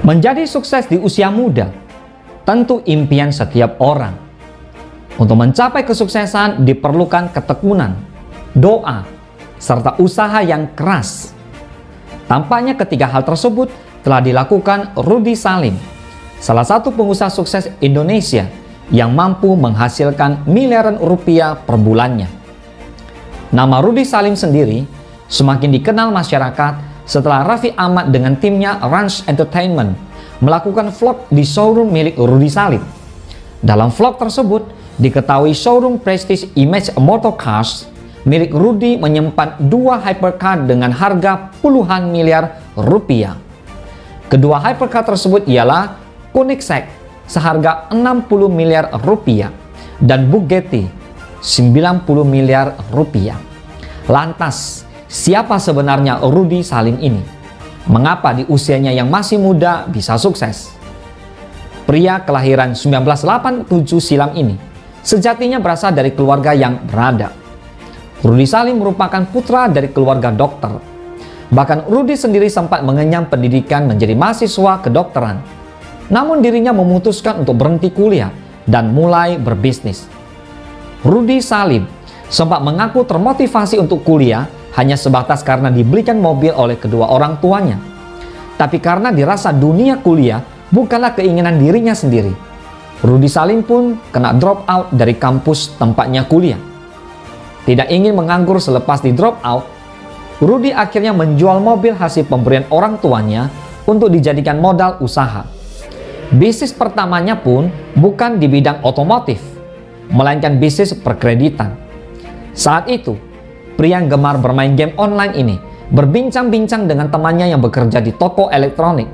Menjadi sukses di usia muda tentu impian setiap orang. Untuk mencapai kesuksesan diperlukan ketekunan, doa, serta usaha yang keras. Tampaknya ketiga hal tersebut telah dilakukan Rudy Salim, salah satu pengusaha sukses Indonesia yang mampu menghasilkan miliaran rupiah per bulannya. Nama Rudy Salim sendiri semakin dikenal masyarakat setelah Raffi Ahmad dengan timnya Ranch Entertainment melakukan vlog di showroom milik Rudy Salim. Dalam vlog tersebut, diketahui showroom Prestige Image Motorcars milik Rudy menyimpan dua hypercar dengan harga puluhan miliar rupiah. Kedua hypercar tersebut ialah Koenigsegg seharga 60 miliar rupiah dan Bugatti 90 miliar rupiah. Lantas, siapa sebenarnya Rudy Salim ini? Mengapa di usianya yang masih muda bisa sukses? Pria kelahiran 1987 silam ini sejatinya berasal dari keluarga yang berada. Rudy Salim merupakan putra dari keluarga dokter. Bahkan Rudy sendiri sempat mengenyam pendidikan menjadi mahasiswa kedokteran. Namun dirinya memutuskan untuk berhenti kuliah dan mulai berbisnis. Rudy Salim sempat mengaku termotivasi untuk kuliah hanya sebatas karena dibelikan mobil oleh kedua orang tuanya. Tapi karena dirasa dunia kuliah bukanlah keinginan dirinya sendiri, Rudy Salim pun kena drop out dari kampus tempatnya kuliah. Tidak ingin menganggur selepas di drop out, Rudy akhirnya menjual mobil hasil pemberian orang tuanya untuk dijadikan modal usaha. Bisnis pertamanya pun bukan di bidang otomotif, melainkan bisnis perkreditan. Saat itu, pria yang gemar bermain game online ini berbincang-bincang dengan temannya yang bekerja di toko elektronik.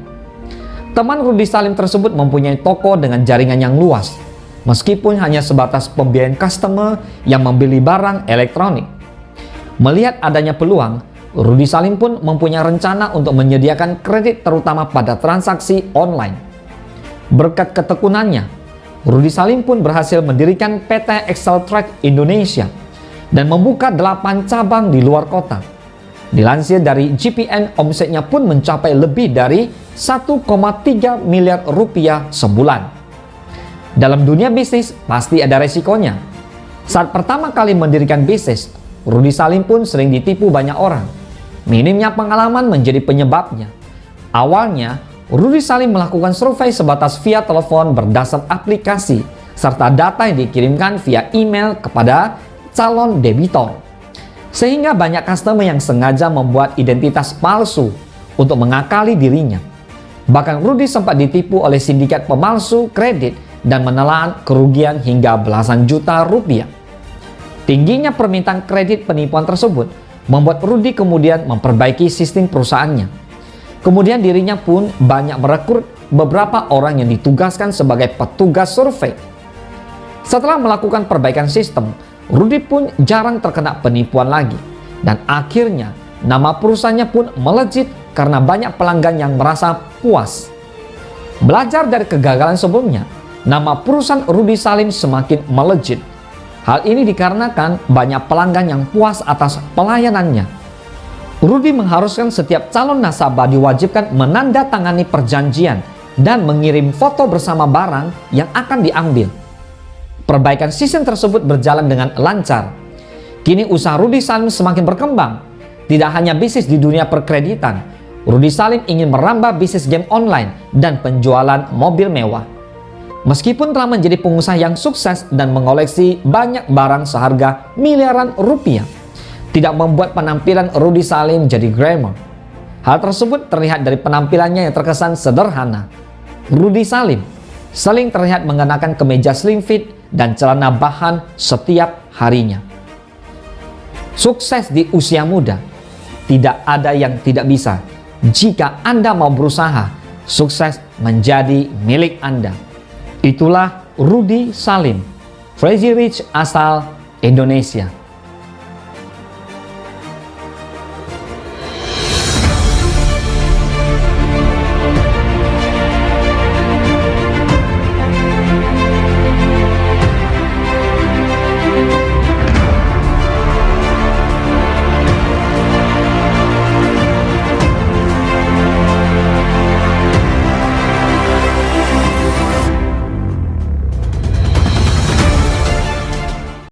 Teman Rudy Salim tersebut mempunyai toko dengan jaringan yang luas, meskipun hanya sebatas pembiayaan customer yang membeli barang elektronik. Melihat adanya peluang, Rudy Salim pun mempunyai rencana untuk menyediakan kredit terutama pada transaksi online. Berkat ketekunannya, Rudy Salim pun berhasil mendirikan PT Excel Track Indonesia dan membuka 8 cabang di luar kota. Dilansir dari GPN, omsetnya pun mencapai lebih dari 1,3 miliar rupiah sebulan. Dalam dunia bisnis pasti ada resikonya. Saat pertama kali mendirikan bisnis, Rudy Salim pun sering ditipu banyak orang. Minimnya pengalaman menjadi penyebabnya. Awalnya, Rudy Salim melakukan survei sebatas via telepon berdasar aplikasi, serta data yang dikirimkan via email kepada calon debitor. Sehingga banyak customer yang sengaja membuat identitas palsu untuk mengakali dirinya. Bahkan Rudy sempat ditipu oleh sindikat pemalsu kredit dan menelan kerugian hingga belasan juta rupiah. Tingginya permintaan kredit penipuan tersebut membuat Rudy kemudian memperbaiki sistem perusahaannya. Kemudian dirinya pun banyak merekrut beberapa orang yang ditugaskan sebagai petugas survei. Setelah melakukan perbaikan sistem, Rudy pun jarang terkena penipuan lagi. Dan akhirnya nama perusahaannya pun melejit karena banyak pelanggan yang merasa puas. Belajar dari kegagalan sebelumnya, nama perusahaan Rudy Salim semakin melejit. Hal ini dikarenakan banyak pelanggan yang puas atas pelayanannya. Rudy mengharuskan setiap calon nasabah diwajibkan menandatangani perjanjian dan mengirim foto bersama barang yang akan diambil. Perbaikan sistem tersebut berjalan dengan lancar. Kini usaha Rudy Salim semakin berkembang. Tidak hanya bisnis di dunia perkreditan, Rudy Salim ingin merambah bisnis game online dan penjualan mobil mewah. Meskipun telah menjadi pengusaha yang sukses dan mengoleksi banyak barang seharga miliaran rupiah, tidak membuat penampilan Rudy Salim jadi glamour. Hal tersebut terlihat dari penampilannya yang terkesan sederhana. Rudy Salim sering terlihat mengenakan kemeja slim fit dan celana bahan setiap harinya. Sukses di usia muda, tidak ada yang tidak bisa. Jika Anda mau berusaha, sukses menjadi milik Anda. Itulah Rudy Salim, Crazy Rich asal Indonesia.